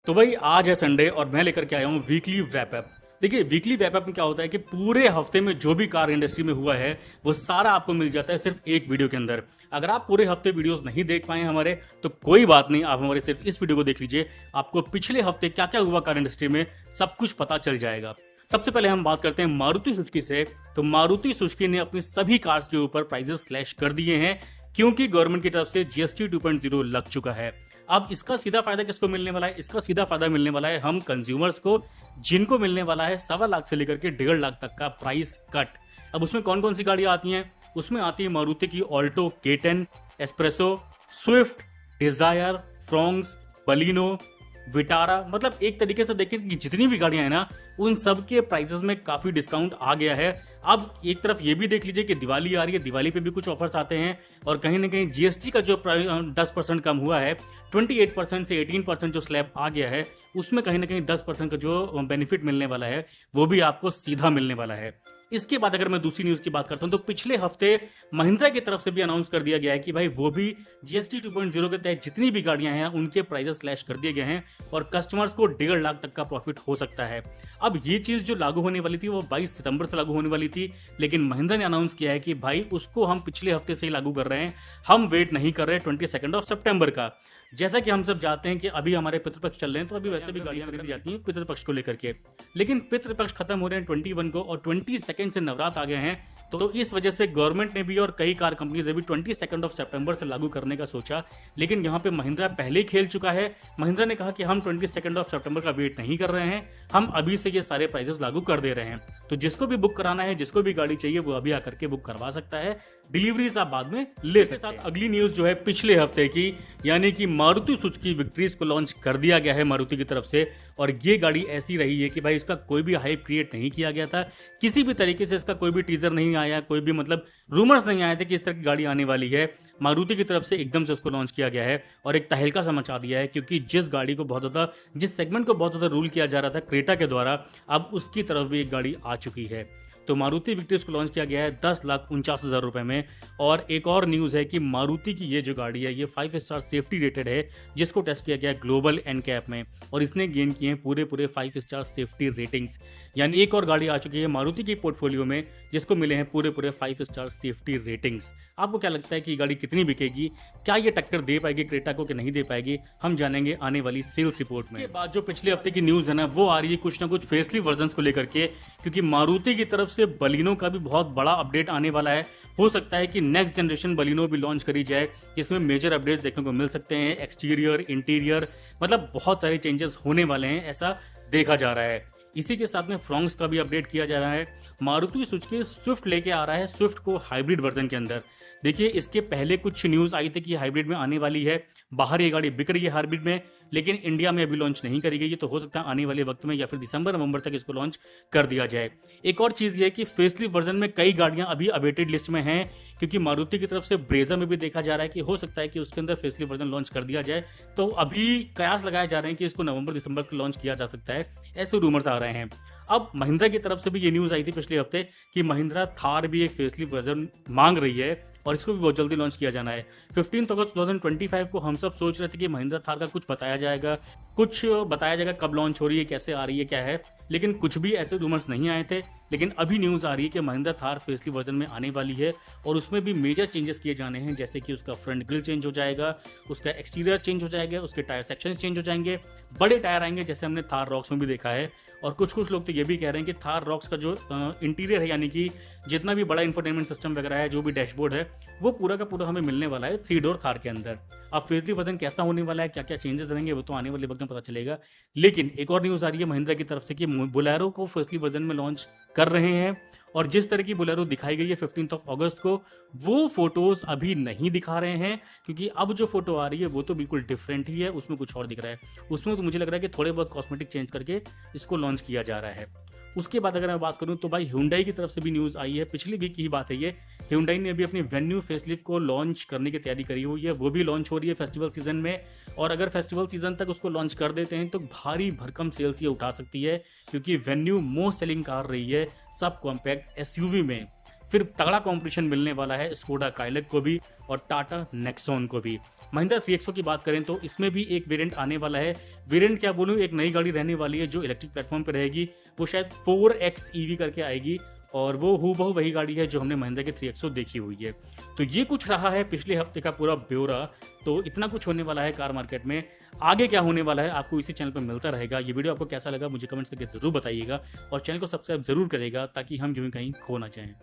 तो भाई आज है संडे और मैं लेकर के आया हूँ वीकली रैप अप। देखिए वीकली रैप अप में क्या होता है कि पूरे हफ्ते में जो भी कार इंडस्ट्री में हुआ है वो सारा आपको मिल जाता है सिर्फ एक वीडियो के अंदर। अगर आप पूरे हफ्ते वीडियोस नहीं देख पाए हमारे तो कोई बात नहीं, आप हमारे सिर्फ इस वीडियो को देख लीजिए, आपको पिछले हफ्ते क्या क्या हुआ कार इंडस्ट्री में सब कुछ पता चल जाएगा। सबसे पहले हम बात करते हैं मारुति सुजुकी से। तो मारुति सुजुकी ने अपनी सभी कार्स के ऊपर प्राइजेस स्लैश कर दिए हैं क्योंकि गवर्नमेंट की तरफ से जीएसटी 2.0 लग चुका है। अब इसका सीधा फायदा किसको मिलने वाला है? इसका सीधा फायदा मिलने वाला है हम कंज्यूमर्स को, जिनको मिलने वाला है 1.25 से लेकर के 1.5 लाख तक का प्राइस कट। अब उसमें कौन कौन सी गाड़ियां आती हैं? उसमें आती है मारुति की Alto K10, Spresso, Swift, Dzire, Fronx, Baleno, Vitara. मतलब एक तरीके से देखें कि जितनी भी गाड़ियां हैं ना उन सब के प्राइसेस में काफी डिस्काउंट आ गया है। अब एक तरफ ये भी देख लीजिए कि दिवाली आ रही है, दिवाली पे भी कुछ ऑफर्स आते हैं और कहीं ना कहीं जीएसटी का जो 10% कम हुआ है, 28% से 18% जो स्लैब आ गया है, उसमें कहीं ना कहीं 10% का जो बेनिफिट मिलने वाला है वो भी आपको सीधा मिलने वाला है। इसके बाद अगर मैं दूसरी न्यूज की बात करता हूं तो पिछले हफ्ते महिंद्रा की तरफ से भी अनाउंस कर दिया गया है कि भाई वो भी जीएसटी 2.0 के तहत जितनी भी गाड़ियां हैं उनके प्राइसेस स्लैश कर दिए गए हैं और कस्टमर्स को 1.5 लाख तक का प्रॉफिट हो सकता है। अब ये चीज जो लागू होने वाली थी वो 22 सितंबर से लागू होने वाली थी, लेकिन महिंद्रा ने अनाउंस किया है कि भाई उसको हम पिछले हफ्ते से ही लागू कर रहे हैं, हम वेट नहीं कर रहे 22 सितंबर का। जैसा कि हम सब जानते हैं कि अभी हमारे पितृपक्ष चल रहे हैं तो अभी वैसे भी गाड़ियां खरीदी जाती हैं पितृपक्ष को लेकर के, लेकिन पितृपक्ष खत्म हो रहे हैं 21 को और 22 से नवरात्र आ गए हैं। तो इस वजह से गवर्नमेंट ने भी और कई कार कंपनीज ने भी 22 सितंबर से लागू करने का सोचा, लेकिन यहाँ पे महिंद्रा पहले ही खेल चुका है। महिंद्रा ने कहा कि हम 22 सितंबर का वेट नहीं कर रहे हैं, हम अभी से ये सारे प्राइसेस लागू कर दे रहे हैं। तो जिसको भी बुक कराना है, जिसको भी गाड़ी चाहिए वो अभी आकर के बुक करवा सकता है, डिलीवरीज आप बाद में ले सकते हैं। अगली न्यूज जो है पिछले हफ्ते की, यानी कि मारुति सुजुकी विक्ट्रीज को लॉन्च कर दिया गया है मारुति की तरफ से। और ये गाड़ी ऐसी रही है कि भाई इसका कोई भी हाइप क्रिएट नहीं किया गया था, किसी भी तरीके से इसका कोई भी टीजर नहीं आया, कोई भी मतलब रूमर्स नहीं आए थे कि इस तरह की गाड़ी आने वाली है। मारुति की तरफ से एकदम से उसको लॉन्च किया गया है और एक तहलका सा मचा दिया है, क्योंकि जिस गाड़ी को बहुत ज़्यादा, जिस सेगमेंट को बहुत ज़्यादा रूल किया जा रहा था क्रेटा के द्वारा, अब उसकी तरफ भी एक गाड़ी आ चुकी है। तो मारुति विक्ट्रीज को लॉन्च किया गया है 10,49,000 रुपए में। और एक और न्यूज़ है कि मारुति की ये जो गाड़ी है ये 5 स्टार सेफ्टी रेटेड है, जिसको टेस्ट किया गया है ग्लोबल एनकैप में, और इसने गेन किए हैं पूरे 5 स्टार सेफ्टी रेटिंग्स। यानी एक और गाड़ी आ चुकी है मारुति की पोर्टफोलियो में जिसको मिले हैं पूरे 5 स्टार सेफ्टी रेटिंग्स। आपको क्या लगता है कि ये गाड़ी कितनी बिकेगी? क्या ये टक्कर दे पाएगी क्रेटा को कि नहीं दे पाएगी? हम जानेंगे आने वाली सेल्स रिपोर्ट में। इसके बाद जो पिछले हफ्ते की न्यूज़ है ना वो आ रही है कुछ ना कुछ फेसलिफ्ट वर्जन्स को लेकर के, क्योंकि मारुति की तरफ से बलिनो का भी बहुत बड़ा अपडेट आने वाला है। हो सकता है कि नेक्स्ट जनरेशन बलिनो भी लॉन्च करी जाए, जिसमें मेजर अपडेट्स देखने को मिल सकते हैं, एक्सटीरियर, इंटीरियर, मतलब बहुत सारे चेंजेस होने वाले हैं ऐसा देखा जा रहा है। इसी के साथ में फ्रोंक्स का भी अपडेट किया जा रहा है। मारुति सुजुकी स्विफ्ट लेके आ रहा है, स्विफ्ट को हाइब्रिड वर्जन के अंदर। देखिए इसके पहले कुछ न्यूज आई थी कि हाइब्रिड में आने वाली है, बाहर ये गाड़ी बिक रही है हाइब्रिड में, लेकिन इंडिया में अभी लॉन्च नहीं करी गई है। तो हो सकता है आने वाले वक्त में या फिर दिसंबर नवंबर तक इसको लॉन्च कर दिया जाए। एक और चीज ये है कि फेसलिफ्ट वर्जन में कई गाड़ियां अभी अवेटेड लिस्ट में हैं, क्योंकि मारुति की तरफ से ब्रेजा में भी देखा जा रहा है कि हो सकता है कि उसके अंदर फेसलिफ्ट वर्जन लॉन्च कर दिया जाए। तो अभी कयास लगाए जा रहे हैं कि इसको नवंबर दिसंबर को लॉन्च किया जा सकता है, ऐसे रूमर्स आ रहे हैं। अब महिंद्रा की तरफ से भी ये न्यूज आई थी पिछले हफ्ते कि महिंद्रा थार भी एक फेसलिफ्ट वर्जन मांग रही है और इसको भी बहुत जल्दी लॉन्च किया जाना है। 15 अगस्त 2025 को हम सब सोच रहे थे कि महिंद्रा थार का कुछ बताया जाएगा कब लॉन्च हो रही है, कैसे आ रही है, क्या है, लेकिन कुछ भी ऐसे रूमर्स नहीं आए थे। लेकिन अभी न्यूज आ रही है कि महिंद्रा थार फेसलिफ्ट वर्जन में आने वाली है और उसमें भी मेजर चेंजेस किए जाने हैं, जैसे कि उसका फ्रंट ग्रिल चेंज हो जाएगा, उसका एक्सटीरियर चेंज हो जाएगा, उसके टायर सेक्शन चेंज हो जाएंगे, बड़े टायर आएंगे जैसे हमने थार रॉक्स में भी देखा है। और कुछ लोग तो ये भी कह रहे हैं कि थार रॉक्स का जो इंटीरियर है, यानी कि जितना भी बड़ा इंफोटेनमेंट सिस्टम वगैरह है, जो भी डैशबोर्ड है, वो पूरा का पूरा हमें मिलने वाला है 3 डोर थार के अंदर। अब फेसलिफ्ट वर्जन कैसा होने वाला है, क्या क्या चेंजेस रहेंगे, वो तो आने वाले वक्त में पता चलेगा। लेकिन एक और न्यूज आ रही है महिंद्रा की तरफ से कि बोलेरो को फेसलिफ्ट वर्जन में लॉन्च कर रहे हैं, और जिस तरह की बोलेरो दिखाई गई है 15 अगस्त को, वो फोटोज अभी नहीं दिखा रहे हैं, क्योंकि अब जो फोटो आ रही है वो तो बिल्कुल डिफरेंट ही है, उसमें कुछ और दिख रहा है। उसमें तो मुझे लग रहा है कि थोड़े बहुत कॉस्मेटिक चेंज करके इसको लॉन्च किया जा रहा है। उसके बाद अगर मैं बात करूं तो भाई Hyundai की तरफ से भी न्यूज़ आई है, पिछली वीक की ही बात है ये। Hyundai ने अभी अपनी वेन्यू फेसलिफ्ट को लॉन्च करने की तैयारी करी हुई है, वो भी लॉन्च हो रही है फेस्टिवल सीजन में। और अगर फेस्टिवल सीजन तक उसको लॉन्च कर देते हैं तो भारी भरकम सेल्स ये उठा सकती है, क्योंकि वेन्यू मोस्ट सेलिंग कार रही है सब कॉम्पैक्ट एसयूवी में। फिर तगड़ा कंपटीशन मिलने वाला है स्कोडा काइलिक को भी और टाटा नेक्सॉन को भी। महिंद्रा 3XO की बात करें तो इसमें भी एक वेरिएंट आने वाला है। वेरिएंट क्या बोलूं, एक नई गाड़ी रहने वाली है जो इलेक्ट्रिक प्लेटफॉर्म पर रहेगी। वो शायद 4X EV करके आएगी और वो हूबहू वही गाड़ी है जो हमने महिंद्रा के 3XO देखी हुई है। तो ये कुछ रहा है पिछले हफ्ते का पूरा ब्यौरा। तो इतना कुछ होने वाला है कार मार्केट में। आगे क्या होने वाला है आपको इसी चैनल पर मिलता रहेगा। ये वीडियो आपको कैसा लगा मुझे कमेंट्स करके जरूर बताइएगा और चैनल को सब्सक्राइब जरूर करेगा ताकि हम यूं कहीं खो ना जाएं।